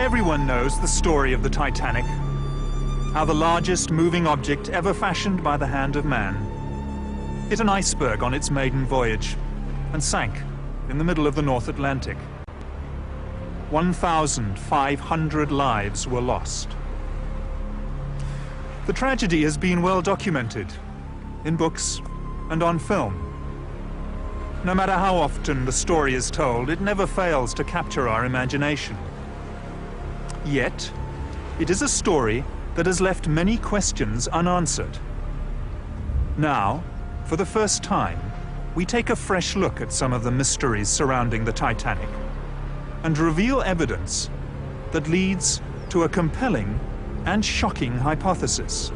Everyone knows the story of the Titanic, how the largest moving object ever fashioned by the hand of man hit an iceberg on its maiden voyage and sank in the middle of the North Atlantic. 1,500 lives were lost. The tragedy has been well documented in books and on film. No matter how often the story is told, it never fails to capture our imagination. Yet, it is a story that has left many questions unanswered. Now, for the first time, we take a fresh look at some of the mysteries surrounding the Titanic and reveal evidence that leads to a compelling and shocking hypothesis: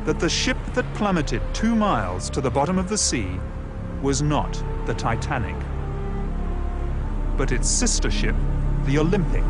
that the ship that plummeted 2 miles to the bottom of the sea was not the Titanic, but its sister ship, the Olympic.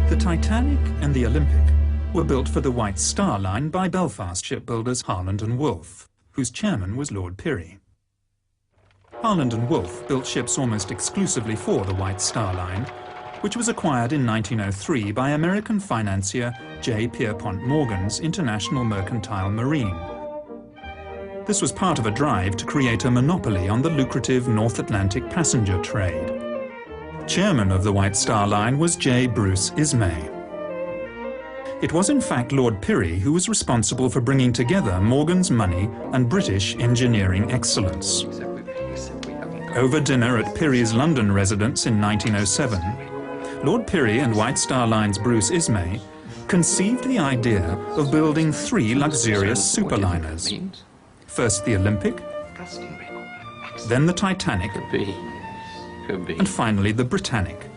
The Titanic and the Olympic were built for the White Star Line by Belfast shipbuilders Harland and Wolff, whose chairman was Lord Pirrie. Harland and Wolff built ships almost exclusively for the White Star Line, which was acquired in 1903 by American financier J. Pierpont Morgan's International Mercantile Marine. This was part of a drive to create a monopoly on the lucrative North Atlantic passenger trade. Chairman of the White Star Line was J. Bruce Ismay. It was in fact Lord Pirrie who was responsible for bringing together Morgan's money and British engineering excellence. Over dinner at Pirrie's London residence in 1907, Lord Pirrie and White Star Line's Bruce Ismay conceived the idea of building 3 luxurious superliners. First the Olympic, then the Titanic, and finally the Britannic.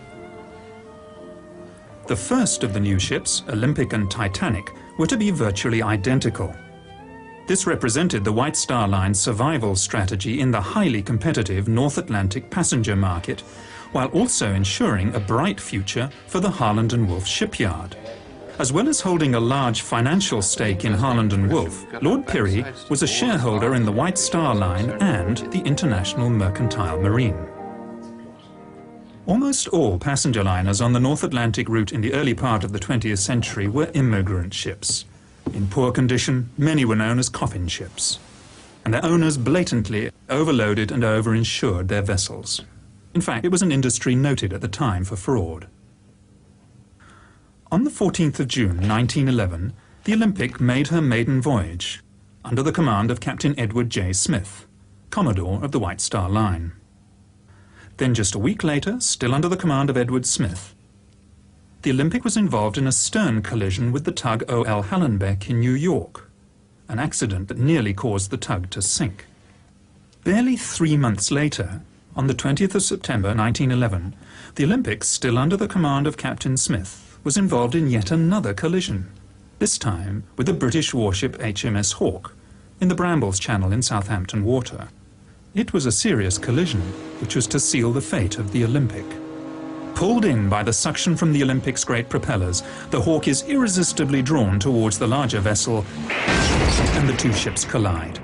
The first of the new ships, Olympic and Titanic, were to be virtually identical. This represented the White Star Line's survival strategy in the highly competitive North Atlantic passenger market, while also ensuring a bright future for the Harland and Wolff shipyard. As well as holding a large financial stake in Harland and Wolff, Lord Pirrie was a shareholder in the White Star Line and the International Mercantile Marine. Almost all passenger liners on the North Atlantic route in the early part of the 20th century were immigrant ships. In poor condition, many were known as coffin ships, and their owners blatantly overloaded and overinsured their vessels. In fact, it was an industry noted at the time for fraud. On the 14th of June 1911, the Olympic made her maiden voyage under the command of Captain Edward J. Smith, Commodore of the White Star Line. Then just a week later, still under the command of Edward Smith, the Olympic was involved in a stern collision with the tug O.L. Hallenbeck in New York, an accident that nearly caused the tug to sink. Barely 3 months later, on the 20th of September 1911, the Olympic, still under the command of Captain Smith, was involved in yet another collision, this time with the British warship HMS Hawke in the Brambles Channel in Southampton Water. It was a serious collision, which was to seal the fate of the Olympic. Pulled in by the suction from the Olympic's great propellers, the Hawke is irresistibly drawn towards the larger vessel, and the two ships collide.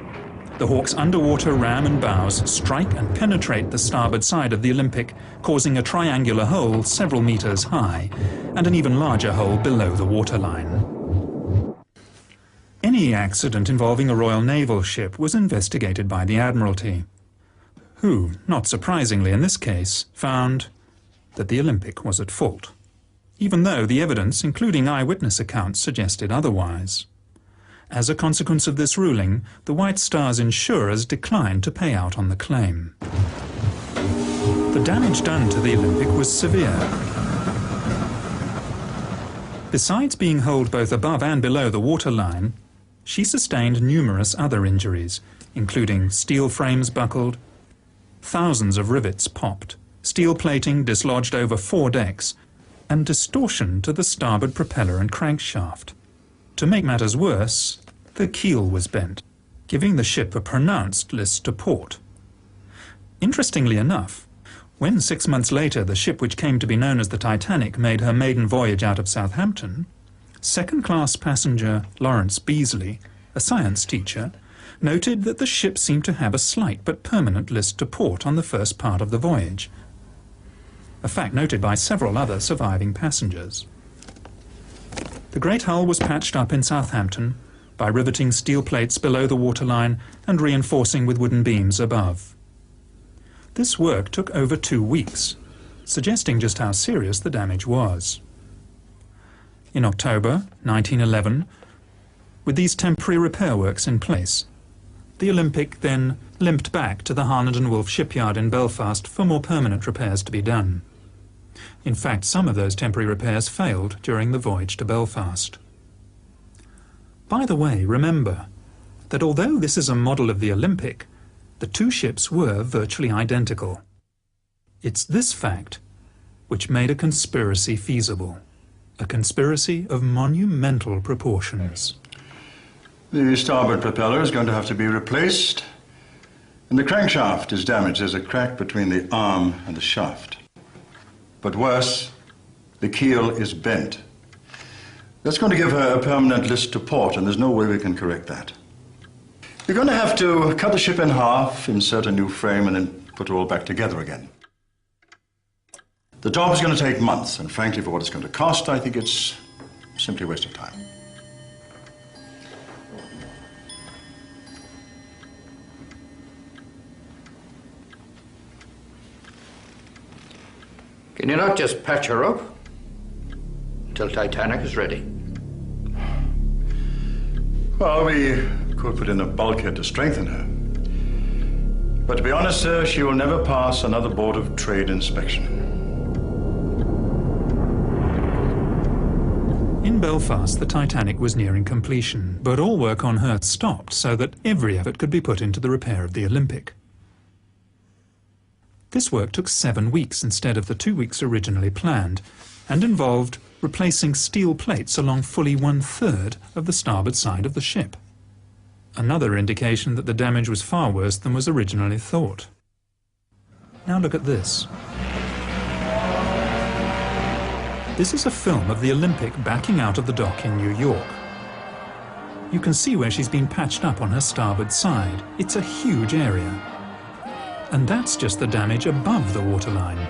The Hawke's underwater ram and bows strike and penetrate the starboard side of the Olympic, causing a triangular hole several meters high, and an even larger hole below the waterline. Any accident involving a Royal Naval ship was investigated by the Admiralty, who, not surprisingly in this case, found that the Olympic was at fault, even though the evidence, including eyewitness accounts, suggested otherwise. As a consequence of this ruling, the White Star's insurers declined to pay out on the claim. The damage done to the Olympic was severe. Besides being holed both above and below the waterline, she sustained numerous other injuries, including steel frames buckled, thousands of rivets popped, steel plating dislodged over 4 decks, and distortion to the starboard propeller and crankshaft. To make matters worse, the keel was bent, giving the ship a pronounced list to port. Interestingly enough, when 6 months later the ship which came to be known as the Titanic made her maiden voyage out of Southampton, second-class passenger Lawrence Beasley, a science teacher, noted that the ship seemed to have a slight but permanent list to port on the first part of the voyage, a fact noted by several other surviving passengers. The great hull was patched up in Southampton by riveting steel plates below the waterline and reinforcing with wooden beams above. This work took over 2 weeks, suggesting just how serious the damage was. In October 1911, with these temporary repair works in place, the Olympic then limped back to the Harland and Wolff shipyard in Belfast for more permanent repairs to be done. In fact, some of those temporary repairs failed during the voyage to Belfast. By the way, remember that although this is a model of the Olympic, the two ships were virtually identical. It's this fact which made a conspiracy feasible, a conspiracy of monumental proportions. The starboard propeller is going to have to be replaced, and the crankshaft is damaged. There's a crack between the arm and the shaft. But worse, the keel is bent. That's going to give her a permanent list to port, and there's no way we can correct that. We're going to have to cut the ship in half, insert a new frame, and then put it all back together again. The job is going to take months, and frankly, for what it's going to cost, I think it's simply a waste of time. Can you not just patch her up until Titanic is ready? Well, we could put in a bulkhead to strengthen her. But to be honest, sir, she will never pass another Board of Trade inspection. In Belfast, the Titanic was nearing completion, but all work on her stopped so that every effort could be put into the repair of the Olympic. This work took 7 weeks instead of the 2 weeks originally planned, and involved replacing steel plates along fully 1/3 of the starboard side of the ship. Another indication that the damage was far worse than was originally thought. Now look at this. This is a film of the Olympic backing out of the dock in New York. You can see where she's been patched up on her starboard side. It's a huge area. And that's just the damage above the waterline.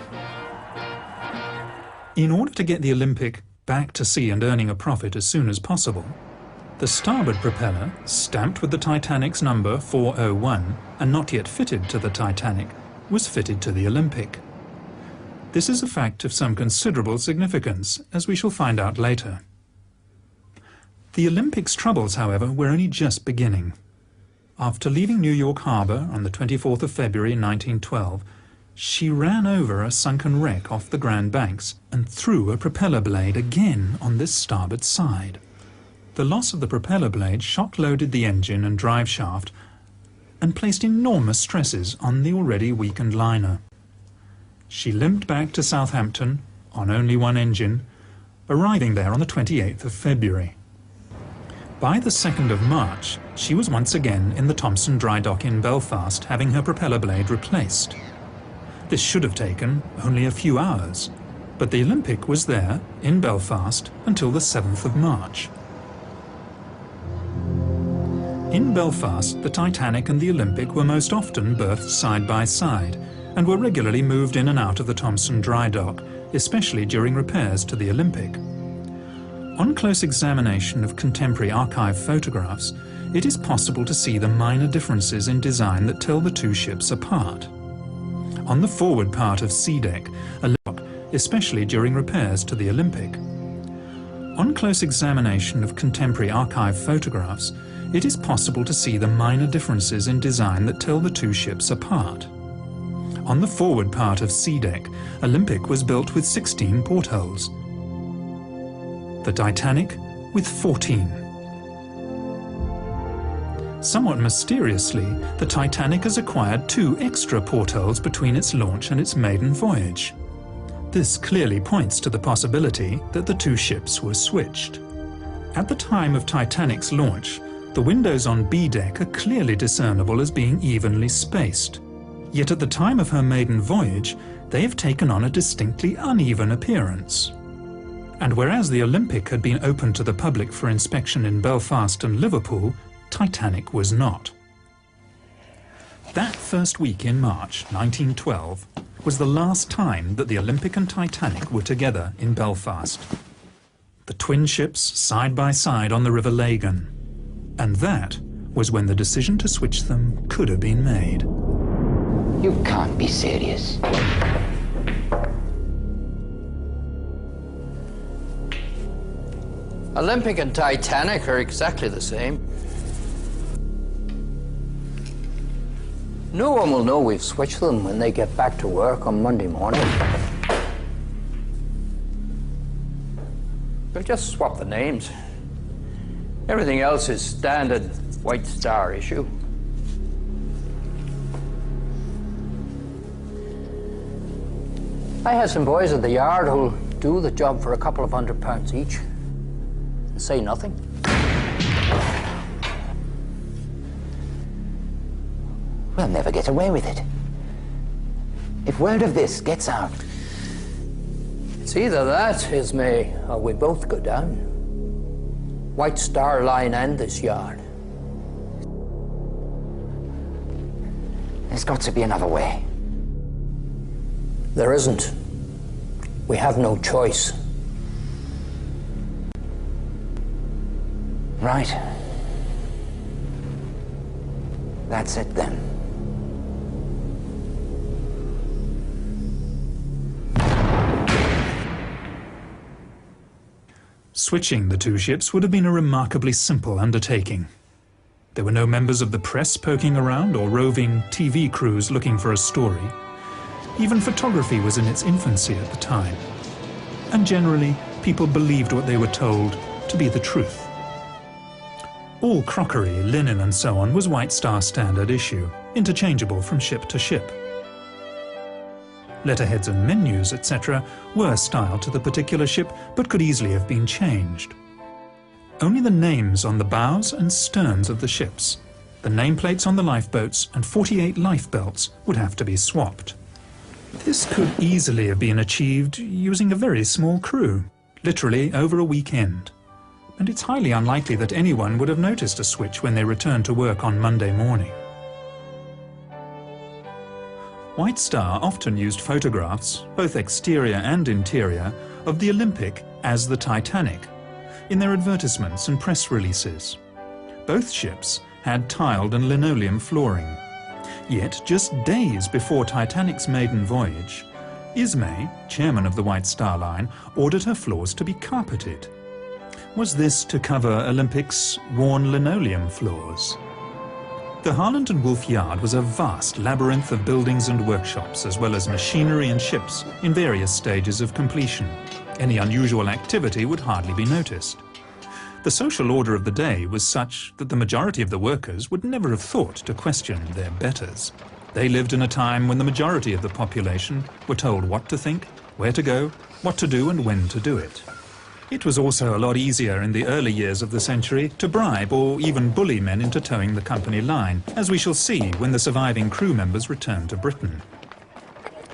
In order to get the Olympic back to sea and earning a profit as soon as possible, the starboard propeller, stamped with the Titanic's number 401 and not yet fitted to the Titanic, was fitted to the Olympic. This is a fact of some considerable significance, as we shall find out later. The Olympic's troubles, however, were only just beginning. After leaving New York Harbor on the 24th of February 1912, she ran over a sunken wreck off the Grand Banks and threw a propeller blade again on this starboard side. The loss of the propeller blade shock-loaded the engine and drive shaft and placed enormous stresses on the already weakened liner. She limped back to Southampton on only one engine, arriving there on the 28th of February. By the 2nd of March, she was once again in the Thompson dry dock in Belfast, having her propeller blade replaced. This should have taken only a few hours, but the Olympic was there in Belfast until the 7th of March. In Belfast, the Titanic and the Olympic were most often berthed side by side and were regularly moved in and out of the Thompson dry dock, especially during repairs to the Olympic. On close examination of contemporary archive photographs, it is possible to see the minor differences in design that tell the two ships apart. On the forward part of sea deck, a lock, especially during repairs to the Olympic. On close examination of contemporary archive photographs, it is possible to see the minor differences in design that tell the two ships apart. On the forward part of sea deck, Olympic was built with 16 portholes. The Titanic with 14. Somewhat mysteriously, the Titanic has acquired 2 extra portholes between its launch and its maiden voyage. This clearly points to the possibility that the 2 ships were switched. At the time of Titanic's launch, the windows on B deck are clearly discernible as being evenly spaced. Yet at the time of her maiden voyage, they have taken on a distinctly uneven appearance. And whereas the Olympic had been open to the public for inspection in Belfast and Liverpool, Titanic was not. That first week in March 1912 was the last time that the Olympic and Titanic were together in Belfast. The twin ships side by side on the River Lagan. And that was when the decision to switch them could have been made. You can't be serious. Olympic and Titanic are exactly the same. No one will know we've switched them when they get back to work on Monday morning. We'll just swap the names. Everything else is standard White Star issue. I have some boys at the yard who'll do the job for a couple of £100 each and say nothing. We'll never get away with it. If word of this gets out, It's either that, Ismay, or we both go down. White Star Line and this yard. there's got to be another way. There isn't. We have no choice. Right. That's it then. Switching the 2 ships would have been a remarkably simple undertaking. There were no members of the press poking around or roving TV crews looking for a story. Even photography was in its infancy at the time. And generally, people believed what they were told to be the truth. All crockery, linen and so on was White Star standard issue, interchangeable from ship to ship. Letterheads and menus, etc. were styled to the particular ship, but could easily have been changed. Only the names on the bows and sterns of the ships, the nameplates on the lifeboats and 48 lifebelts would have to be swapped. This could easily have been achieved using a very small crew, literally over a weekend. And it's highly unlikely that anyone would have noticed a switch when they returned to work on Monday morning. White Star often used photographs, both exterior and interior, of the Olympic as the Titanic, in their advertisements and press releases. Both ships had tiled and linoleum flooring. Yet, just days before Titanic's maiden voyage, Ismay, chairman of the White Star Line, ordered her floors to be carpeted. Was this to cover Olympic's worn linoleum floors? The Harland and Wolff Yard was a vast labyrinth of buildings and workshops, as well as machinery and ships in various stages of completion. Any unusual activity would hardly be noticed. The social order of the day was such that the majority of the workers would never have thought to question their betters. They lived in a time when the majority of the population were told what to think, where to go, what to do and when to do it. It was also a lot easier in the early years of the century to bribe or even bully men into towing the company line, as we shall see when the surviving crew members returned to Britain.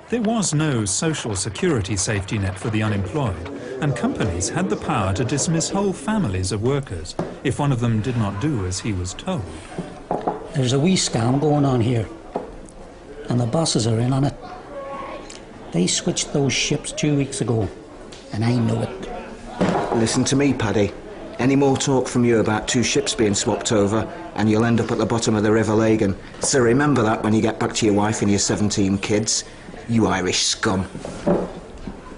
There was no social security safety net for the unemployed, and companies had the power to dismiss whole families of workers if one of them did not do as he was told. There's a wee scam going on here, and the bosses are in on it. They switched those ships 2 weeks ago, and I know it. Listen to me, Paddy. Any more talk from you about 2 ships being swapped over, and you'll end up at the bottom of the River Lagan. So remember that when you get back to your wife and your 17 kids. You Irish scum.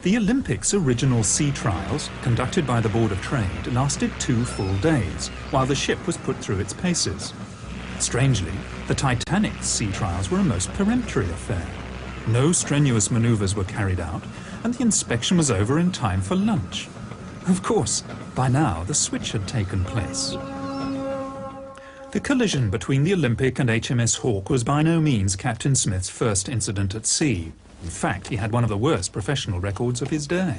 The Olympics' original sea trials, conducted by the Board of Trade, lasted 2 full days, while the ship was put through its paces. Strangely, the Titanic's sea trials were a most peremptory affair. No strenuous manoeuvres were carried out, and the inspection was over in time for lunch. Of course, by now the switch had taken place. The collision between the Olympic and HMS Hawke was by no means Captain Smith's first incident at sea. In fact, he had one of the worst professional records of his day.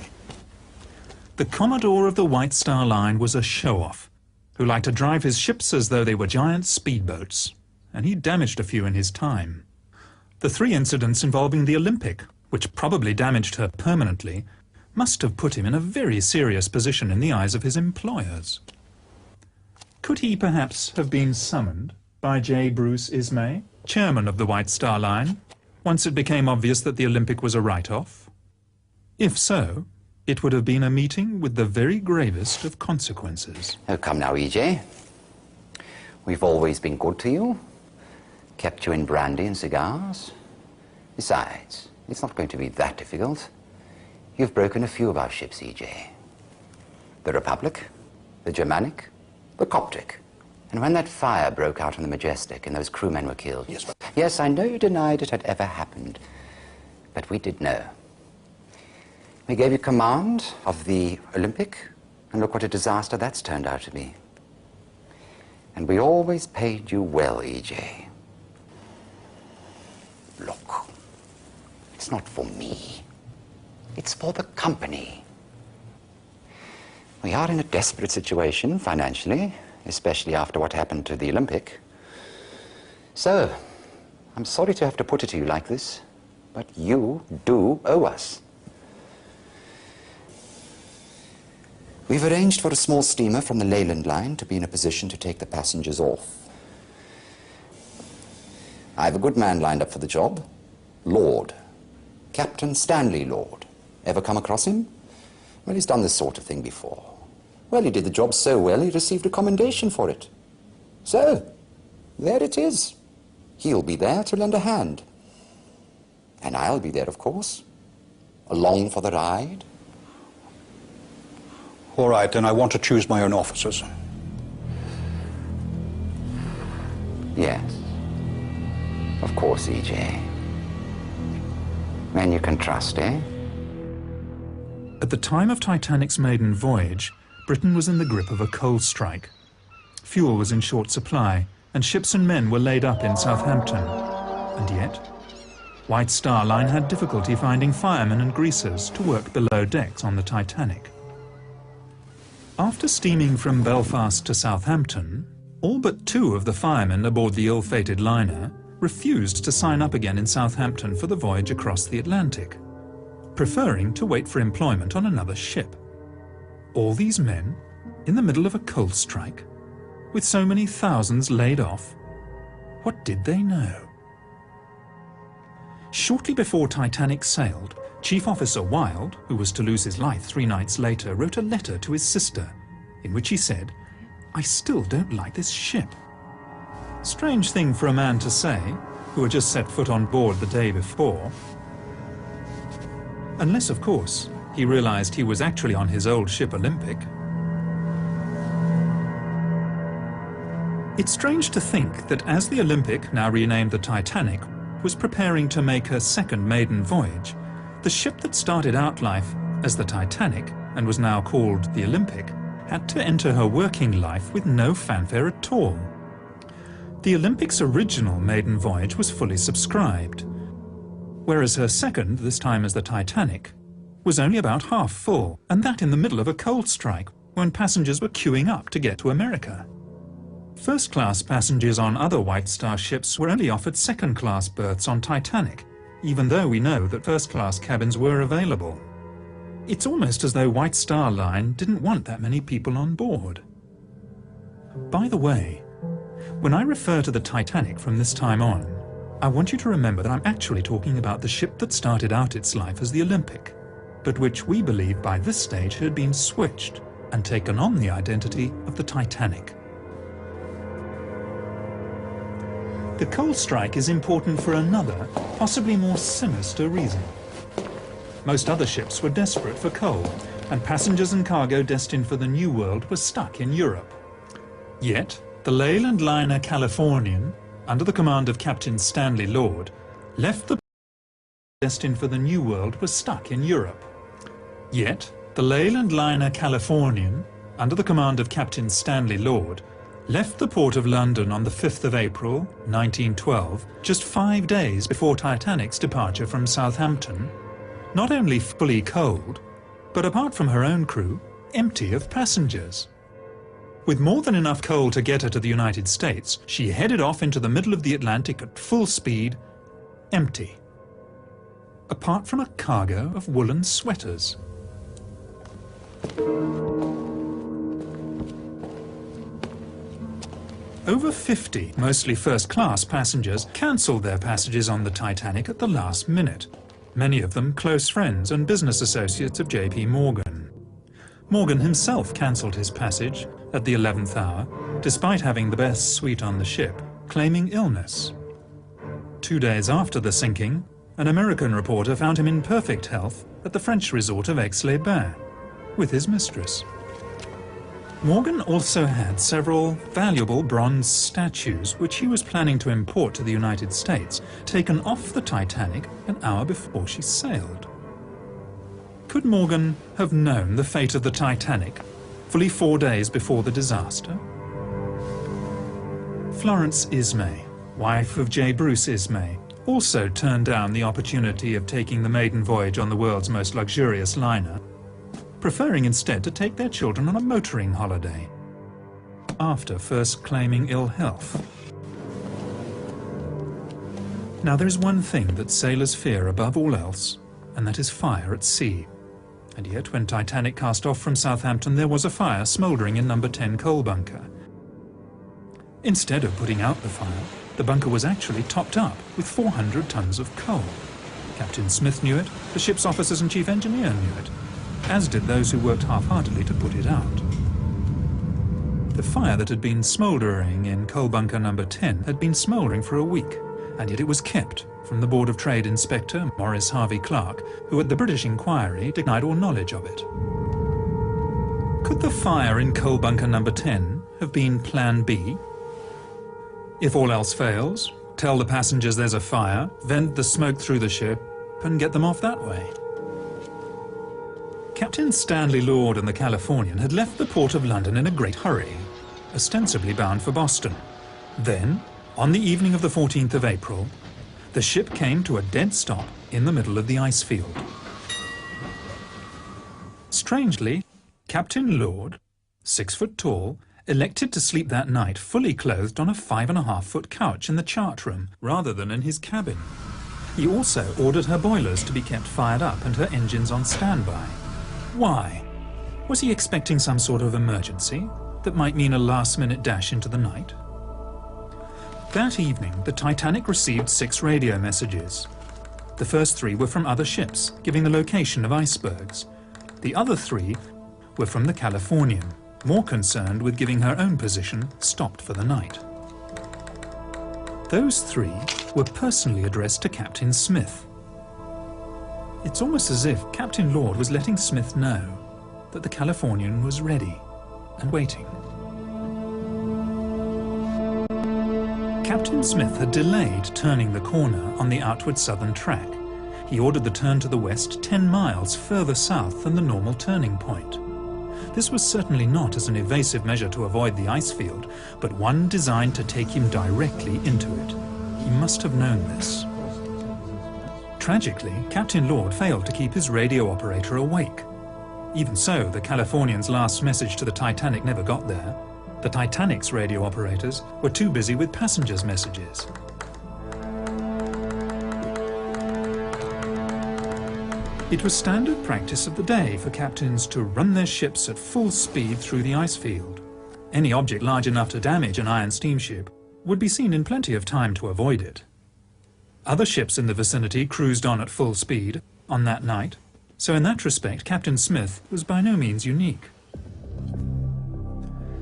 The Commodore of the White Star Line was a show-off, who liked to drive his ships as though they were giant speedboats, and he damaged a few in his time. The 3 incidents involving the Olympic, which probably damaged her permanently, must have put him in a very serious position in the eyes of his employers. Could he perhaps have been summoned by J. Bruce Ismay, chairman of the White Star Line, once it became obvious that the Olympic was a write-off? If so, it would have been a meeting with the very gravest of consequences. Oh, come now, E.J. We've always been good to you, kept you in brandy and cigars. Besides, it's not going to be that difficult. You've broken a few of our ships, E.J. The Republic, the Germanic, the Coptic. And when that fire broke out on the Majestic and those crewmen were killed... Yes, I know you denied it had ever happened, but we did know. We gave you command of the Olympic, and look what a disaster that's turned out to be. And we always paid you well, E.J. Look, it's not for me. It's for the company. We are in a desperate situation financially, especially after what happened to the Olympic. So, I'm sorry to have to put it to you like this, but you do owe us. We've arranged for a small steamer from the Leyland line to be in a position to take the passengers off. I have a good man lined up for the job. Lord. Captain Stanley Lord. Ever come across him? Well, he's done this sort of thing before. Well, he did the job so well, he received a commendation for it. So, there it is. He'll be there to lend a hand. And I'll be there, of course. Along for the ride. All right, then I want to choose my own officers. Yes. Of course, E.J. Men you can trust, eh? At the time of Titanic's maiden voyage, Britain was in the grip of a coal strike. Fuel was in short supply, and ships and men were laid up in Southampton. And yet, White Star Line had difficulty finding firemen and greasers to work below decks on the Titanic. After steaming from Belfast to Southampton, all but 2 of the firemen aboard the ill-fated liner refused to sign up again in Southampton for the voyage across the Atlantic, preferring to wait for employment on another ship. All these men, in the middle of a coal strike, with so many thousands laid off, what did they know? Shortly before Titanic sailed, Chief Officer Wilde, who was to lose his life 3 nights later, wrote a letter to his sister, in which he said, "I still don't like this ship." Strange thing for a man to say, who had just set foot on board the day before. Unless, of course, he realized he was actually on his old ship Olympic. It's strange to think that as the Olympic, now renamed the Titanic, was preparing to make her second maiden voyage, the ship that started out life as the Titanic and was now called the Olympic had to enter her working life with no fanfare at all. The Olympic's original maiden voyage was fully subscribed, whereas her second, this time as the Titanic, was only about half full, and that in the middle of a coal strike when passengers were queuing up to get to America. First-class passengers on other White Star ships were only offered second-class berths on Titanic, even though we know that first-class cabins were available. It's almost as though White Star Line didn't want that many people on board. By the way, when I refer to the Titanic from this time on, I want you to remember that I'm actually talking about the ship that started out its life as the Olympic, but which we believe by this stage had been switched and taken on the identity of the Titanic. The coal strike is important for another, possibly more sinister reason. Most other ships were desperate for coal, and passengers and cargo destined for the New World were stuck in Europe. Yet, the Leyland liner Californian, under the command of Captain Stanley Lord, left the destined for the New World was stuck in Europe. Yet, the Leyland liner Californian, under the command of Captain Stanley Lord, left the port of London on the 5th of April, 1912, just 5 days before Titanic's departure from Southampton, not only fully coaled, but apart from her own crew, empty of passengers. With more than enough coal to get her to the United States, she headed off into the middle of the Atlantic at full speed, empty. Apart from a cargo of woolen sweaters. Over 50, mostly first-class passengers, cancelled their passages on the Titanic at the last minute, many of them close friends and business associates of J.P. Morgan. Morgan himself cancelled his passage at the 11th hour, despite having the best suite on the ship, claiming illness. 2 days after the sinking, an American reporter found him in perfect health at the French resort of Aix-les-Bains, with his mistress. Morgan also had several valuable bronze statues which he was planning to import to the United States, taken off the Titanic an hour before she sailed. Could Morgan have known the fate of the Titanic fully 4 days before the disaster? Florence Ismay, wife of J. Bruce Ismay, also turned down the opportunity of taking the maiden voyage on the world's most luxurious liner, preferring instead to take their children on a motoring holiday, after first claiming ill health. Now there is one thing that sailors fear above all else, and that is fire at sea. And yet when Titanic cast off from Southampton, there was a fire smouldering in number 10 coal bunker. Instead of putting out the fire, the bunker was actually topped up with 400 tons of coal. Captain Smith knew it, the ship's officers and chief engineer knew it, as did those who worked half-heartedly to put it out. The fire that had been smouldering in coal bunker number 10 had been smouldering for a week, and yet it was kept from the Board of Trade Inspector Maurice Harvey Clark, who at the British inquiry denied all knowledge of it. Could the fire in coal bunker number 10 have been Plan B? If all else fails, tell the passengers there's a fire, vent the smoke through the ship, and get them off that way. Captain Stanley Lord and the Californian had left the port of London in a great hurry, ostensibly bound for Boston. Then, on the evening of the 14th of April, the ship came to a dead stop in the middle of the ice field. Strangely, Captain Lord, 6 foot tall, elected to sleep that night fully clothed on a 5.5-foot couch in the chart room rather than in his cabin. He also ordered her boilers to be kept fired up and her engines on standby. Why? Was he expecting some sort of emergency that might mean a last-minute dash into the night? That evening, the Titanic received 6 radio messages. The first 3 were from other ships, giving the location of icebergs. The other 3 were from the Californian, more concerned with giving her own position stopped for the night. Those 3 were personally addressed to Captain Smith. It's almost as if Captain Lord was letting Smith know that the Californian was ready and waiting. Captain Smith had delayed turning the corner on the outward southern track. He ordered the turn to the west 10 miles further south than the normal turning point. This was certainly not as an evasive measure to avoid the ice field, but one designed to take him directly into it. He must have known this. Tragically, Captain Lord failed to keep his radio operator awake. Even so, the Californian's last message to the Titanic never got there. The Titanic's radio operators were too busy with passengers' messages. It was standard practice of the day for captains to run their ships at full speed through the ice field. Any object large enough to damage an iron steamship would be seen in plenty of time to avoid it. Other ships in the vicinity cruised on at full speed on that night, so in that respect Captain Smith was by no means unique.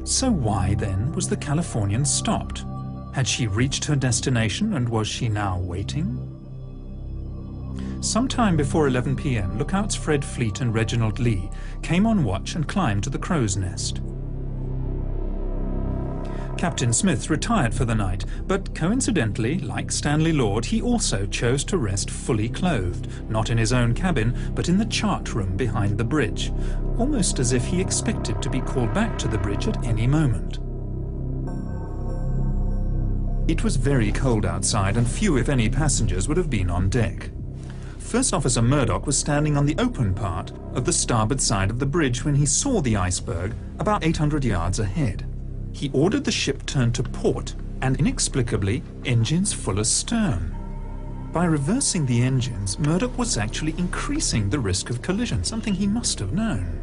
So why, then, was the Californian stopped? Had she reached her destination and was she now waiting? Sometime before 11 p.m, lookouts Fred Fleet and Reginald Lee came on watch and climbed to the crow's nest. Captain Smith retired for the night, but coincidentally, like Stanley Lord, he also chose to rest fully clothed, not in his own cabin, but in the chart room behind the bridge, almost as if he expected to be called back to the bridge at any moment. It was very cold outside and few, if any, passengers would have been on deck. First Officer Murdoch was standing on the open part of the starboard side of the bridge when he saw the iceberg about 800 yards ahead. He ordered the ship turned to port and, inexplicably, engines full astern. By reversing the engines, Murdoch was actually increasing the risk of collision, something he must have known.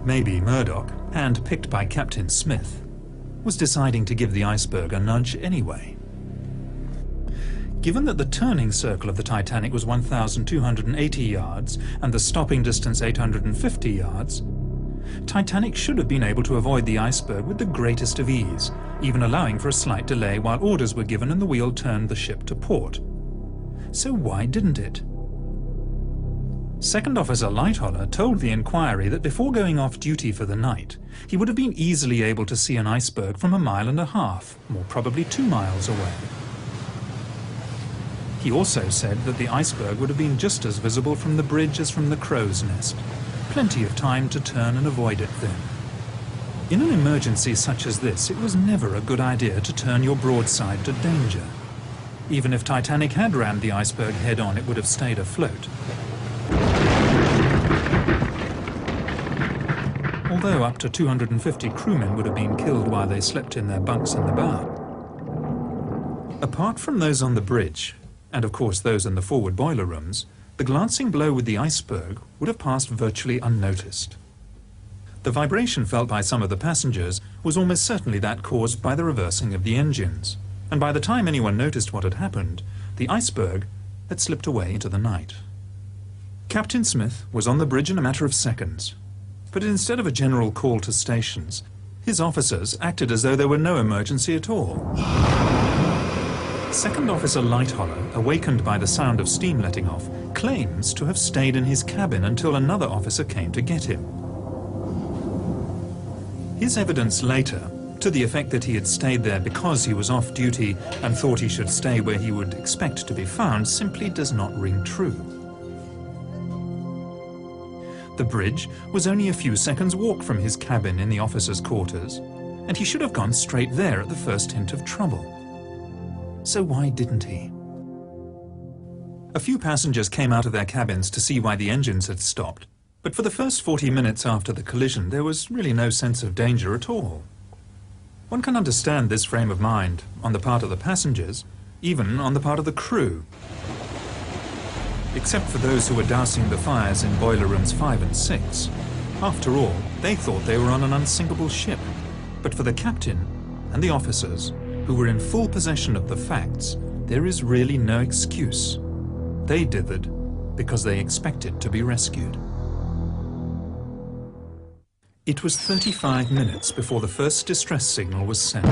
Maybe Murdoch, handpicked by Captain Smith, was deciding to give the iceberg a nudge anyway. Given that the turning circle of the Titanic was 1,280 yards and the stopping distance 850 yards, Titanic should have been able to avoid the iceberg with the greatest of ease, even allowing for a slight delay while orders were given and the wheel turned the ship to port. So why didn't it? Second Officer Lightoller told the inquiry that before going off duty for the night, he would have been easily able to see an iceberg from 1.5 miles, more probably 2 miles away. He also said that the iceberg would have been just as visible from the bridge as from the crow's nest. Plenty of time to turn and avoid it then. In an emergency such as this, it was never a good idea to turn your broadside to danger. Even if Titanic had rammed the iceberg head-on, it would have stayed afloat. Although up to 250 crewmen would have been killed while they slept in their bunks in the bow. Apart from those on the bridge, and of course those in the forward boiler rooms, the glancing blow with the iceberg would have passed virtually unnoticed. The vibration felt by some of the passengers was almost certainly that caused by the reversing of the engines, and by the time anyone noticed what had happened, the iceberg had slipped away into the night. Captain Smith was on the bridge in a matter of seconds, but instead of a general call to stations, his officers acted as though there were no emergency at all. Second Officer Lightoller, awakened by the sound of steam letting off, claims to have stayed in his cabin until another officer came to get him. His evidence later, to the effect that he had stayed there because he was off duty and thought he should stay where he would expect to be found, simply does not ring true. The bridge was only a few seconds' walk from his cabin in the officers' quarters, and he should have gone straight there at the first hint of trouble. So why didn't he? A few passengers came out of their cabins to see why the engines had stopped, but for the first 40 minutes after the collision there was really no sense of danger at all. One can understand this frame of mind on the part of the passengers, even on the part of the crew. Except for those who were dousing the fires in boiler rooms 5 and 6. After all, they thought they were on an unsinkable ship. But for the captain and the officers, who were in full possession of the facts, there is really no excuse. They dithered because they expected to be rescued. It was 35 minutes before the first distress signal was sent.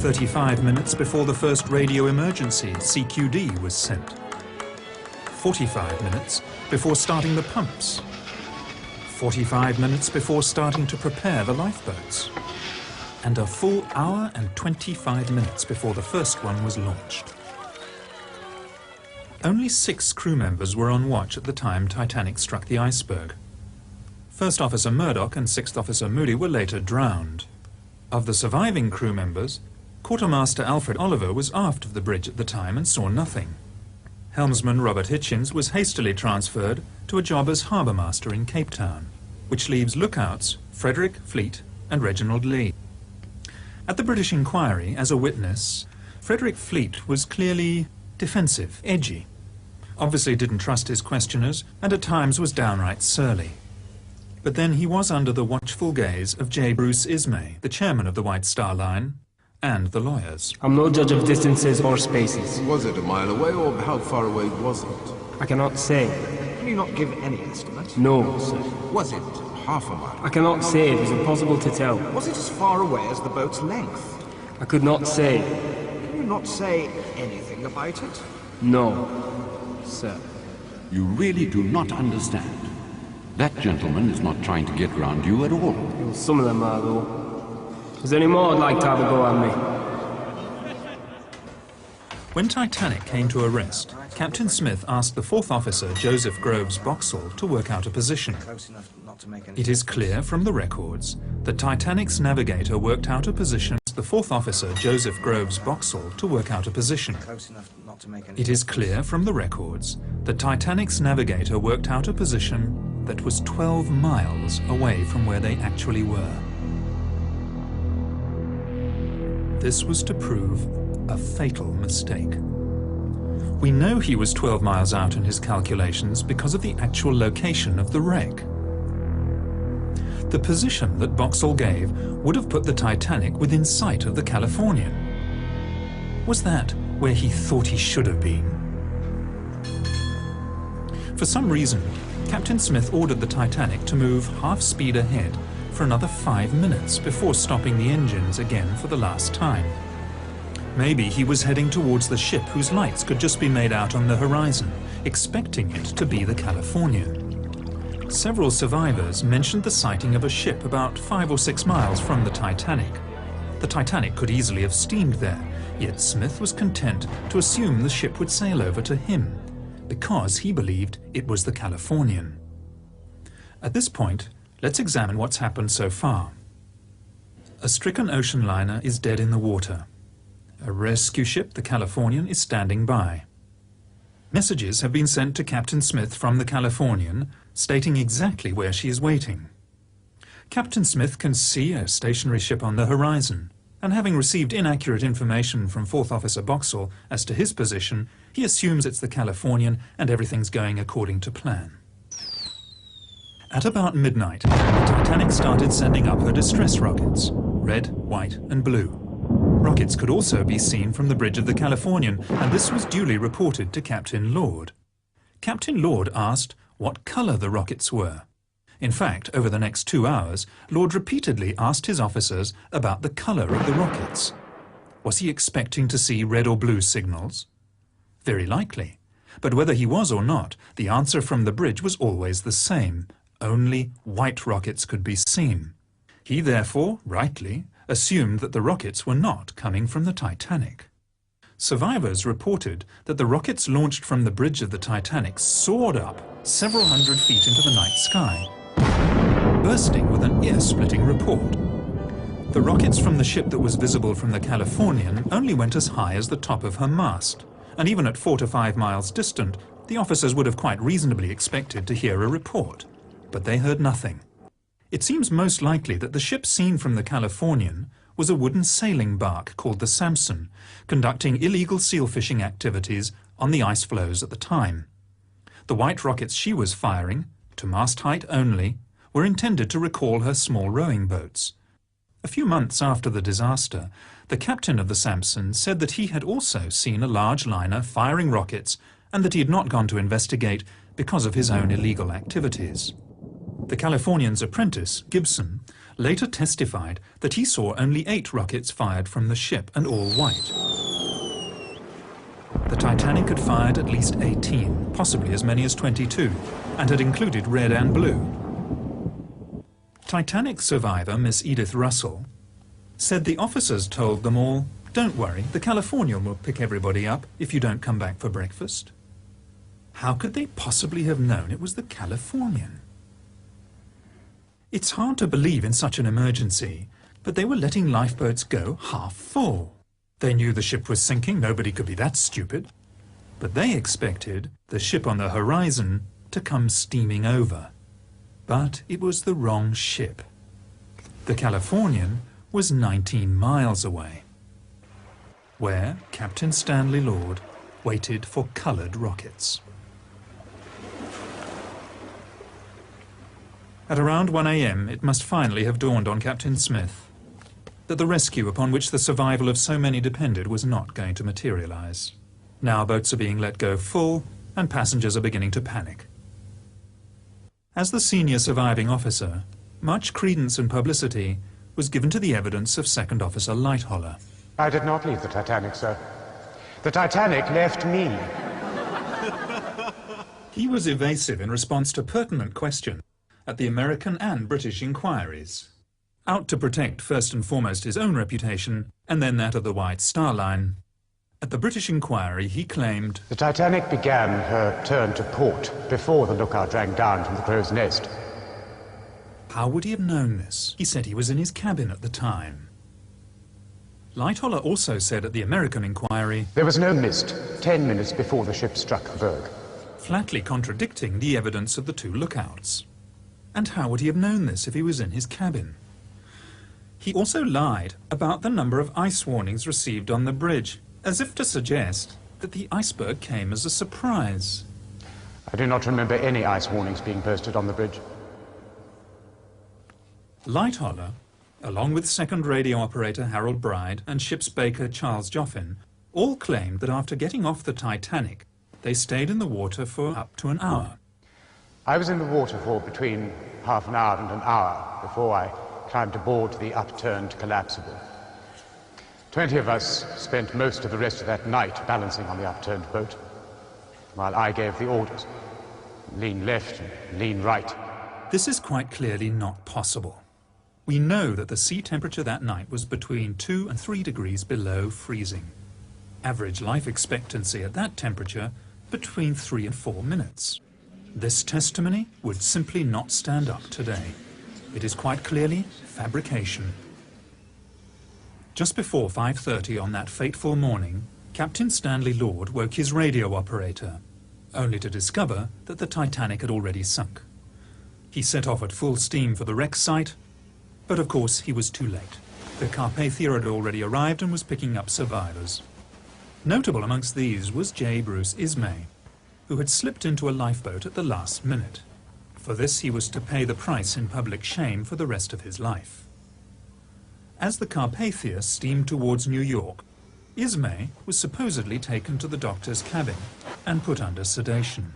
35 minutes before the first radio emergency, CQD, was sent. 45 minutes before starting the pumps. 45 minutes before starting to prepare the lifeboats. And a full hour and 25 minutes before the first one was launched. Only 6 crew members were on watch at the time Titanic struck the iceberg. First Officer Murdoch and Sixth Officer Moody were later drowned. Of the surviving crew members, Quartermaster Alfred Oliver was aft of the bridge at the time and saw nothing. Helmsman Robert Hitchins was hastily transferred to a job as harbour master in Cape Town, which leaves lookouts Frederick, Fleet and Reginald Lee. At the British inquiry, as a witness, Frederick Fleet was clearly defensive, edgy, obviously didn't trust his questioners, and at times was downright surly. But then he was under the watchful gaze of J. Bruce Ismay, the chairman of the White Star Line, and the lawyers. I'm no judge of distances or spaces. Was it a mile away, or how far away was it? I cannot say. Can you not give any estimate? No, sir. Was it half a mile? I cannot say. It is impossible to tell. Was it as far away as the boat's length? I could not say. Can you not say anything about it? No, sir. You really do not understand. That gentleman is not trying to get round you at all. Well, some of them are, though. Is there any more I'd like to have a go at me? When Titanic came to a rest, Captain Smith asked the fourth officer, Joseph Groves Boxall, to work out a position. It is clear from the records that Titanic's navigator worked out a position asked the fourth officer, Joseph Groves Boxall, to work out a position. Close enough not to make any It is clear from the records that Titanic's navigator worked out a position that was 12 miles away from where they actually were. This was to prove a fatal mistake. We know he was 12 miles out in his calculations because of the actual location of the wreck. The position that Boxall gave would have put the Titanic within sight of the Californian. Was that where he thought he should have been? For some reason, Captain Smith ordered the Titanic to move half speed ahead for another 5 minutes before stopping the engines again for the last time. Maybe he was heading towards the ship whose lights could just be made out on the horizon, expecting it to be the Californian. Several survivors mentioned the sighting of a ship about 5 or 6 miles from the Titanic. The Titanic could easily have steamed there, yet Smith was content to assume the ship would sail over to him, because he believed it was the Californian. At this point, let's examine what's happened so far. A stricken ocean liner is dead in the water. A rescue ship, the Californian, is standing by. Messages have been sent to Captain Smith from the Californian, stating exactly where she is waiting. Captain Smith can see a stationary ship on the horizon, and having received inaccurate information from Fourth Officer Boxall as to his position, he assumes it's the Californian and everything's going according to plan. At about midnight, the Titanic started sending up her distress rockets, red, white and blue. Rockets could also be seen from the bridge of the Californian, and this was duly reported to Captain Lord. Captain Lord asked what colour the rockets were. In fact, over the next 2 hours, Lord repeatedly asked his officers about the colour of the rockets. Was he expecting to see red or blue signals? Very likely. But whether he was or not, the answer from the bridge was always the same. Only white rockets could be seen. He therefore, rightly, assumed that the rockets were not coming from the Titanic. Survivors reported that the rockets launched from the bridge of the Titanic soared up several hundred feet into the night sky, bursting with an ear-splitting report. The rockets from the ship that was visible from the Californian only went as high as the top of her mast, and even at 4 to 5 miles distant, the officers would have quite reasonably expected to hear a report. But they heard nothing. It seems most likely that the ship seen from the Californian was a wooden sailing bark called the Samson, conducting illegal seal fishing activities on the ice floes at the time. The white rockets she was firing, to mast height only, were intended to recall her small rowing boats. A few months after the disaster, the captain of the Samson said that he had also seen a large liner firing rockets and that he had not gone to investigate because of his own illegal activities. The Californian's apprentice, Gibson, later testified that he saw only 8 rockets fired from the ship, and all white. The Titanic had fired at least 18, possibly as many as 22, and had included red and blue. Titanic survivor Miss Edith Russell said the officers told them all, "Don't worry, the Californian will pick everybody up if you don't come back for breakfast." How could they possibly have known it was the Californian? It's hard to believe in such an emergency, but they were letting lifeboats go half full. They knew the ship was sinking, nobody could be that stupid. But they expected the ship on the horizon to come steaming over. But it was the wrong ship. The Californian was 19 miles away, where Captain Stanley Lord waited for coloured rockets. At around 1 a.m., it must finally have dawned on Captain Smith that the rescue upon which the survival of so many depended was not going to materialize. Now boats are being let go full, and passengers are beginning to panic. As the senior surviving officer, much credence and publicity was given to the evidence of Second Officer Lightholler. I did not leave the Titanic, sir. The Titanic left me. He was evasive in response to pertinent questions at the American and British inquiries, out to protect first and foremost his own reputation and then that of the White Star Line. At the British inquiry, he claimed, "The Titanic began her turn to port before the lookout drank down from the crow's nest." How would he have known this? He said he was in his cabin at the time. Lightoller also said at the American inquiry, "There was no mist 10 minutes before the ship struck the berg," flatly contradicting the evidence of the two lookouts. And how would he have known this if he was in his cabin? He also lied about the number of ice warnings received on the bridge, as if to suggest that the iceberg came as a surprise. "I do not remember any ice warnings being posted on the bridge." Lightoller, along with second radio operator Harold Bride and ship's baker Charles Joffin, all claimed that after getting off the Titanic, they stayed in the water for up to an hour. "I was in the water for between half an hour and an hour before I climbed aboard the upturned collapsible. 20 of us spent most of the rest of that night balancing on the upturned boat, while I gave the orders. Lean left and lean right." This is quite clearly not possible. We know that the sea temperature that night was between 2 and 3 degrees below freezing. Average life expectancy at that temperature between 3 and 4 minutes. This testimony would simply not stand up today. It is quite clearly fabrication. Just before 5:30 on that fateful morning, Captain Stanley Lord woke his radio operator, only to discover that the Titanic had already sunk. He set off at full steam for the wreck site, but of course he was too late. The Carpathia had already arrived and was picking up survivors. Notable amongst these was J. Bruce Ismay, who had slipped into a lifeboat at the last minute. For this he was to pay the price in public shame for the rest of his life. As the Carpathia steamed towards New York, Ismay was supposedly taken to the doctor's cabin and put under sedation.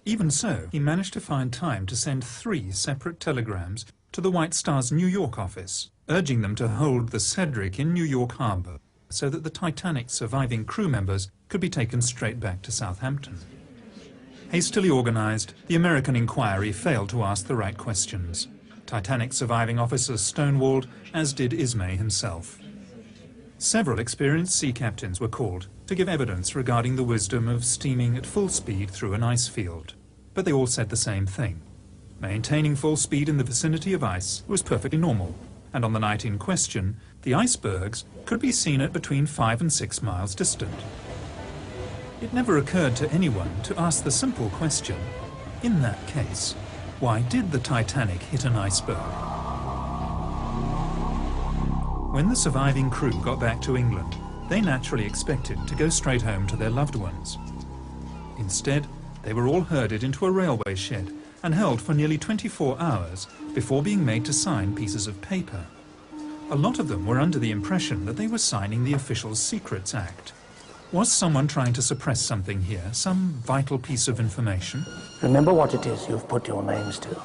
Even so, he managed to find time to send 3 separate telegrams to the White Star's New York office, urging them to hold the Cedric in New York Harbor so that the Titanic's surviving crew members could be taken straight back to Southampton. Hastily organized, the American inquiry failed to ask the right questions. Titanic surviving officers stonewalled, as did Ismay himself. Several experienced sea captains were called to give evidence regarding the wisdom of steaming at full speed through an ice field. But they all said the same thing. Maintaining full speed in the vicinity of ice was perfectly normal, and on the night in question, the icebergs could be seen at between 5 and 6 miles distant. It never occurred to anyone to ask the simple question, in that case, why did the Titanic hit an iceberg? When the surviving crew got back to England, they naturally expected to go straight home to their loved ones. Instead, they were all herded into a railway shed and held for nearly 24 hours before being made to sign pieces of paper. A lot of them were under the impression that they were signing the Official Secrets Act. Was someone trying to suppress something here, some vital piece of information? Remember what it is you've put your names to.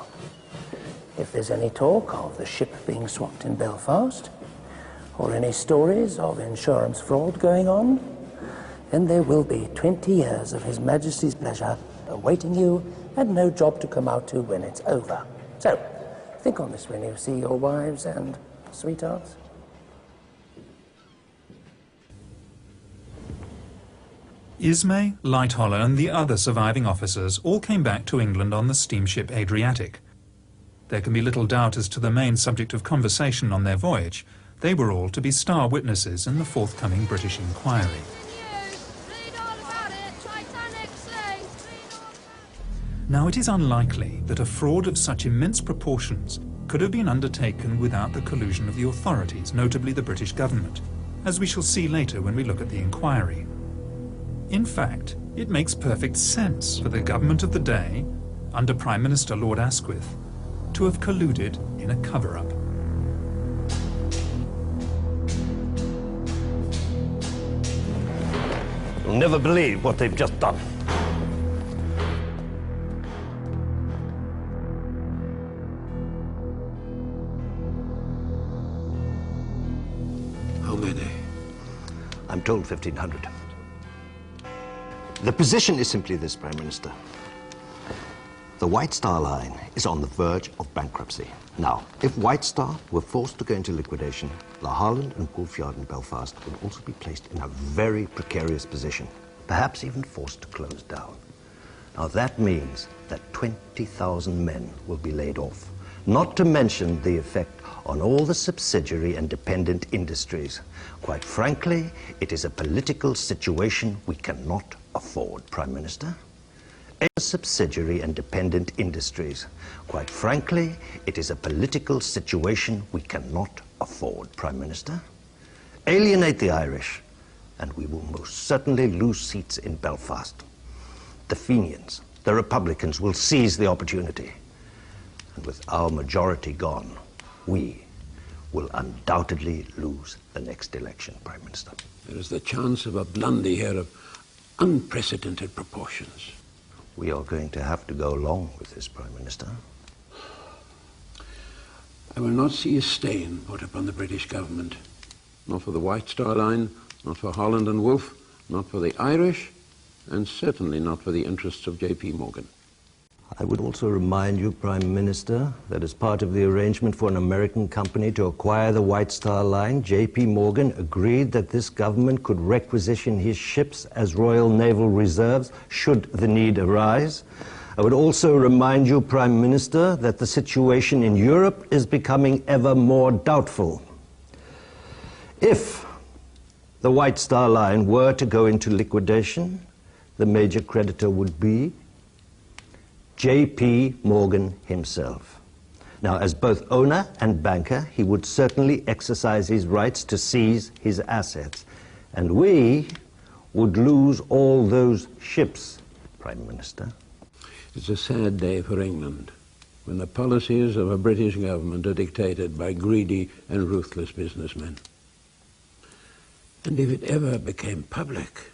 If there's any talk of the ship being swapped in Belfast, or any stories of insurance fraud going on, then there will be 20 years of His Majesty's pleasure awaiting you and no job to come out to when it's over. So, think on this when you see your wives and sweethearts. Ismay, Lightoller and the other surviving officers all came back to England on the steamship Adriatic. There can be little doubt as to the main subject of conversation on their voyage. They were all to be star witnesses in the forthcoming British inquiry. Now, it is unlikely that a fraud of such immense proportions could have been undertaken without the collusion of the authorities, notably the British government, as we shall see later when we look at the inquiry. In fact, it makes perfect sense for the government of the day, under Prime Minister Lord Asquith, to have colluded in a cover-up. You'll never believe what they've just done. How many? I'm told 1,500. The position is simply this, Prime Minister. The White Star Line is on the verge of bankruptcy. Now, if White Star were forced to go into liquidation, the Harland and Wolff Yard in Belfast would also be placed in a very precarious position, perhaps even forced to close down. Now, that means that 20,000 men will be laid off. not to mention the effect on all the subsidiary and dependent industries. Quite frankly, it is a political situation we cannot afford, Prime Minister. Subsidiary and dependent industries. Quite frankly, it is a political situation we cannot afford, Prime Minister. Alienate the Irish, and we will most certainly lose seats in Belfast. The Fenians, the Republicans, will seize the opportunity. And with our majority gone, we will undoubtedly lose the next election, Prime Minister. There is the chance of a blunder here of unprecedented proportions. We are going to have to go along with this, Prime Minister. I will not see a stain put upon the British government. Not for the White Star Line, not for Holland and Wolff, not for the Irish, and certainly not for the interests of J.P. Morgan. I would also remind you, Prime Minister, that as part of the arrangement for an American company to acquire the White Star Line, J.P. Morgan agreed that this government could requisition his ships as Royal Naval Reserves should the need arise. I would also remind you, Prime Minister, that the situation in Europe is becoming ever more doubtful. If the White Star Line were to go into liquidation, the major creditor would be J.P. Morgan himself. Now, as both owner and banker, he would certainly exercise his rights to seize his assets. And we would lose all those ships, Prime Minister. It's a sad day for England, when the policies of a British government are dictated by greedy and ruthless businessmen. And if it ever became public...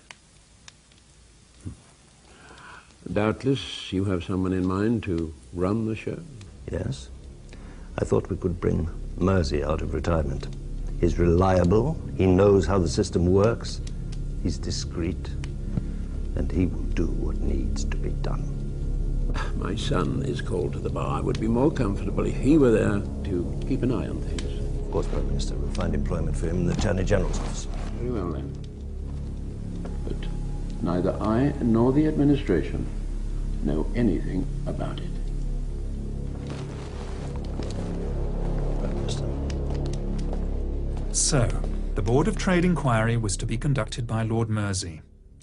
Doubtless you have someone in mind to run the show? Yes. I thought we could bring Mersey out of retirement. He's reliable, he knows how the system works, he's discreet, and he will do what needs to be done. My son is called to the bar. I would be more comfortable if he were there to keep an eye on things. Of course, Prime Minister, we'll find employment for him in the Attorney General's office. Very well, then. But neither I nor the administration know anything about it. Prime Minister. So, the Board of Trade inquiry was to be conducted by Lord Mersey,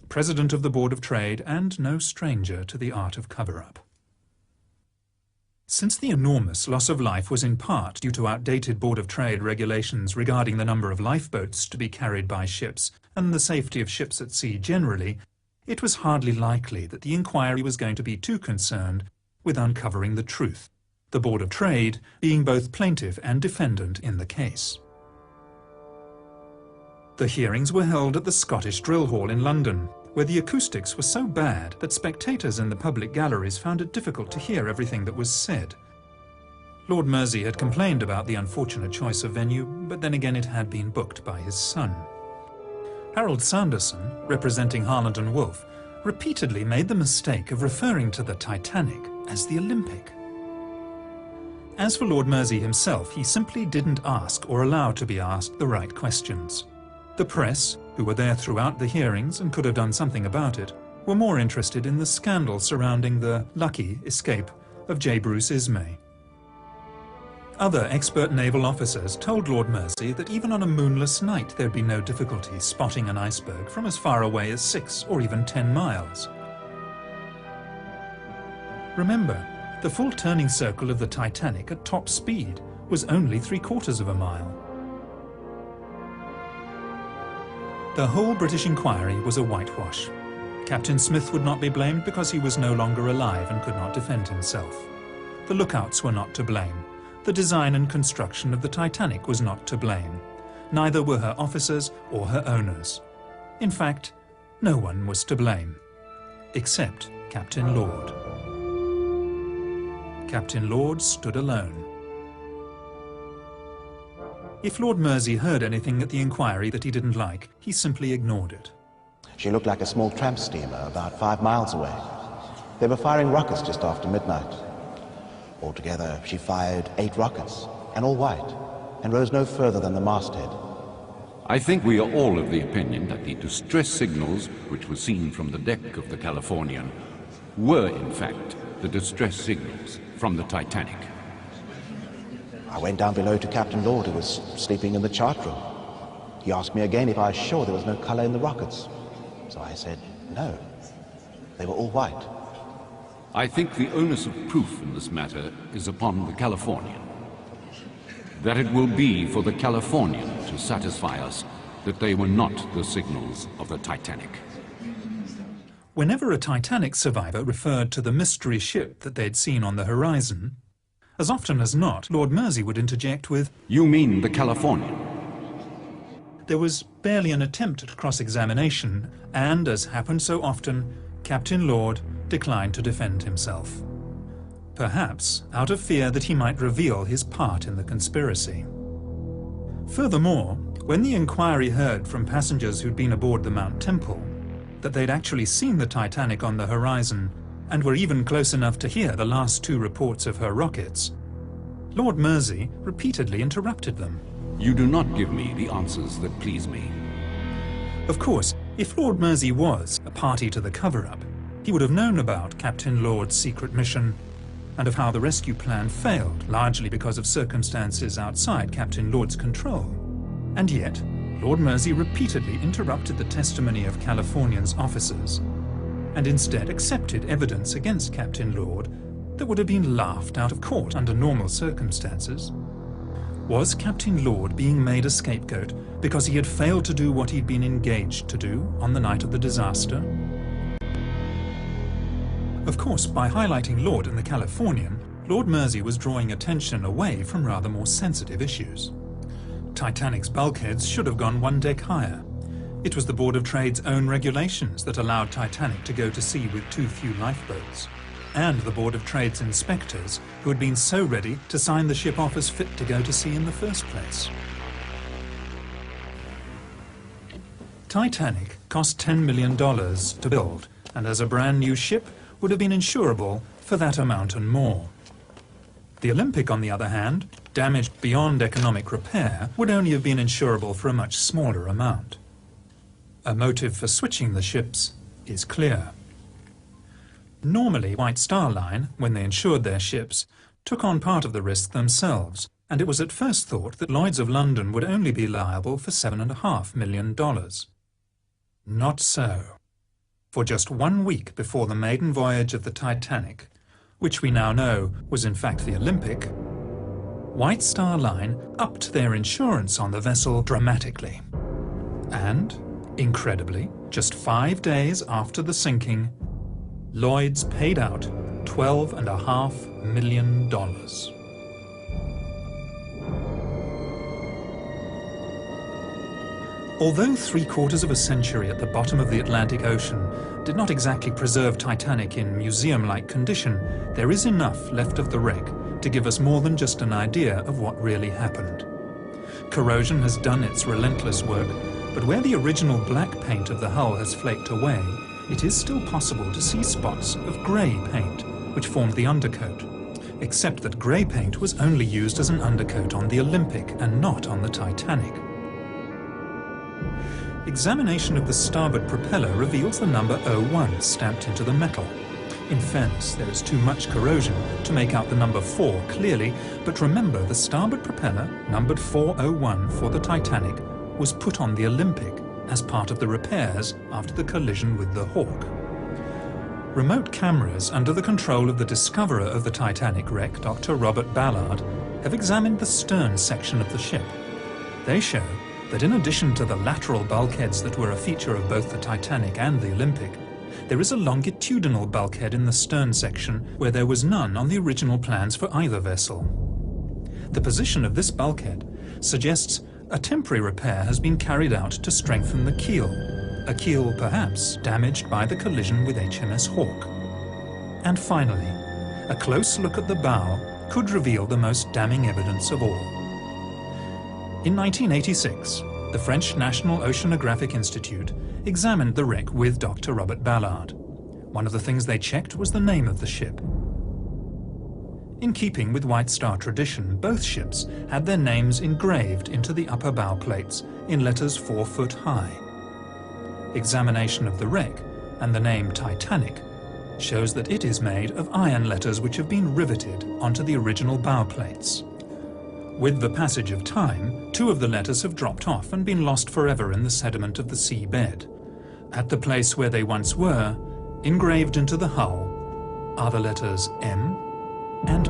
President of the Board of Trade and no stranger to the art of cover-up. Since the enormous loss of life was in part due to outdated Board of Trade regulations regarding the number of lifeboats to be carried by ships and the safety of ships at sea generally, it was hardly likely that the inquiry was going to be too concerned with uncovering the truth, the Board of Trade being both plaintiff and defendant in the case. The hearings were held at the Scottish Drill Hall in London, where the acoustics were so bad that spectators in the public galleries found it difficult to hear everything that was said. Lord Mersey had complained about the unfortunate choice of venue, but then again it had been booked by his son. Harold Sanderson, representing Harland and Wolff, repeatedly made the mistake of referring to the Titanic as the Olympic. As for Lord Mersey himself, he simply didn't ask or allow to be asked the right questions. The press, who were there throughout the hearings and could have done something about it, were more interested in the scandal surrounding the lucky escape of J. Bruce Ismay. Other expert naval officers told Lord Mersey that even on a moonless night there'd be no difficulty spotting an iceberg from as far away as 6 or even 10 miles. Remember, the full turning circle of the Titanic at top speed was only 3/4 of a mile. The whole British inquiry was a whitewash. Captain Smith would not be blamed because he was no longer alive and could not defend himself. The lookouts were not to blame. The design and construction of the Titanic was not to blame. Neither were her officers or her owners. In fact, no one was to blame, except Captain Lord. Captain Lord stood alone. If Lord Mersey heard anything at the inquiry that he didn't like, he simply ignored it. She looked like a small tramp steamer about 5 miles away. They were firing rockets just after midnight. Altogether, she fired 8 rockets, and all white, and rose no further than the masthead. I think we are all of the opinion that the distress signals which were seen from the deck of the Californian were, in fact, the distress signals from the Titanic. I went down below to Captain Lord, who was sleeping in the chart room. He asked me again if I was sure there was no color in the rockets. So I said, no, they were all white. I think the onus of proof in this matter is upon the Californian. That it will be for the Californian to satisfy us that they were not the signals of the Titanic. Whenever a Titanic survivor referred to the mystery ship that they'd seen on the horizon, as often as not, Lord Mersey would interject with, "You mean the Californian?" There was barely an attempt at cross-examination, and, as happened so often, Captain Lord declined to defend himself. Perhaps out of fear that he might reveal his part in the conspiracy. Furthermore, when the inquiry heard from passengers who'd been aboard the Mount Temple that they'd actually seen the Titanic on the horizon and were even close enough to hear the last 2 reports of her rockets, Lord Mersey repeatedly interrupted them. You do not give me the answers that please me. Of course, if Lord Mersey was a party to the cover-up, he would have known about Captain Lord's secret mission and of how the rescue plan failed, largely because of circumstances outside Captain Lord's control. And yet, Lord Mersey repeatedly interrupted the testimony of Californian's officers and instead accepted evidence against Captain Lord that would have been laughed out of court under normal circumstances. Was Captain Lord being made a scapegoat because he had failed to do what he'd been engaged to do on the night of the disaster? Of course, by highlighting Lord and the Californian, Lord Mersey was drawing attention away from rather more sensitive issues. Titanic's bulkheads should have gone 1 deck higher. It was the Board of Trade's own regulations that allowed Titanic to go to sea with too few lifeboats, and the Board of Trade's inspectors who had been so ready to sign the ship off as fit to go to sea in the first place. Titanic cost $10 million to build, and as a brand new ship would have been insurable for that amount and more. The Olympic, on the other hand, damaged beyond economic repair, would only have been insurable for a much smaller amount. A motive for switching the ships is clear. Normally, White Star Line, when they insured their ships, took on part of the risk themselves, and it was at first thought that Lloyd's of London would only be liable for $7.5 million. Not so. For just 1 week before the maiden voyage of the Titanic, which we now know was in fact the Olympic, White Star Line upped their insurance on the vessel dramatically. And, incredibly, just 5 days after the sinking, Lloyd's paid out $12.5 million. Although 3/4 of a century at the bottom of the Atlantic Ocean did not exactly preserve Titanic in museum-like condition, there is enough left of the wreck to give us more than just an idea of what really happened. Corrosion has done its relentless work, but where the original black paint of the hull has flaked away, it is still possible to see spots of grey paint, which formed the undercoat, except that grey paint was only used as an undercoat on the Olympic and not on the Titanic. Examination of the starboard propeller reveals the number 01 stamped into the metal. In fairness, there is too much corrosion to make out the number 4 clearly, but remember the starboard propeller, numbered 401 for the Titanic, was put on the Olympic as part of the repairs after the collision with the Hawk. Remote cameras under the control of the discoverer of the Titanic wreck, Dr. Robert Ballard, have examined the stern section of the ship. They show that in addition to the lateral bulkheads that were a feature of both the Titanic and the Olympic, there is a longitudinal bulkhead in the stern section where there was none on the original plans for either vessel. The position of this bulkhead suggests a temporary repair has been carried out to strengthen the keel, a keel perhaps damaged by the collision with HMS Hawk. And finally, a close look at the bow could reveal the most damning evidence of all. In 1986, the French National Oceanographic Institute examined the wreck with Dr. Robert Ballard. One of the things they checked was the name of the ship. In keeping with White Star tradition, both ships had their names engraved into the upper bow plates in letters 4 foot high. Examination of the wreck and the name Titanic shows that it is made of iron letters which have been riveted onto the original bow plates. With the passage of time, 2 of the letters have dropped off and been lost forever in the sediment of the seabed. At the place where they once were, engraved into the hull, are the letters M and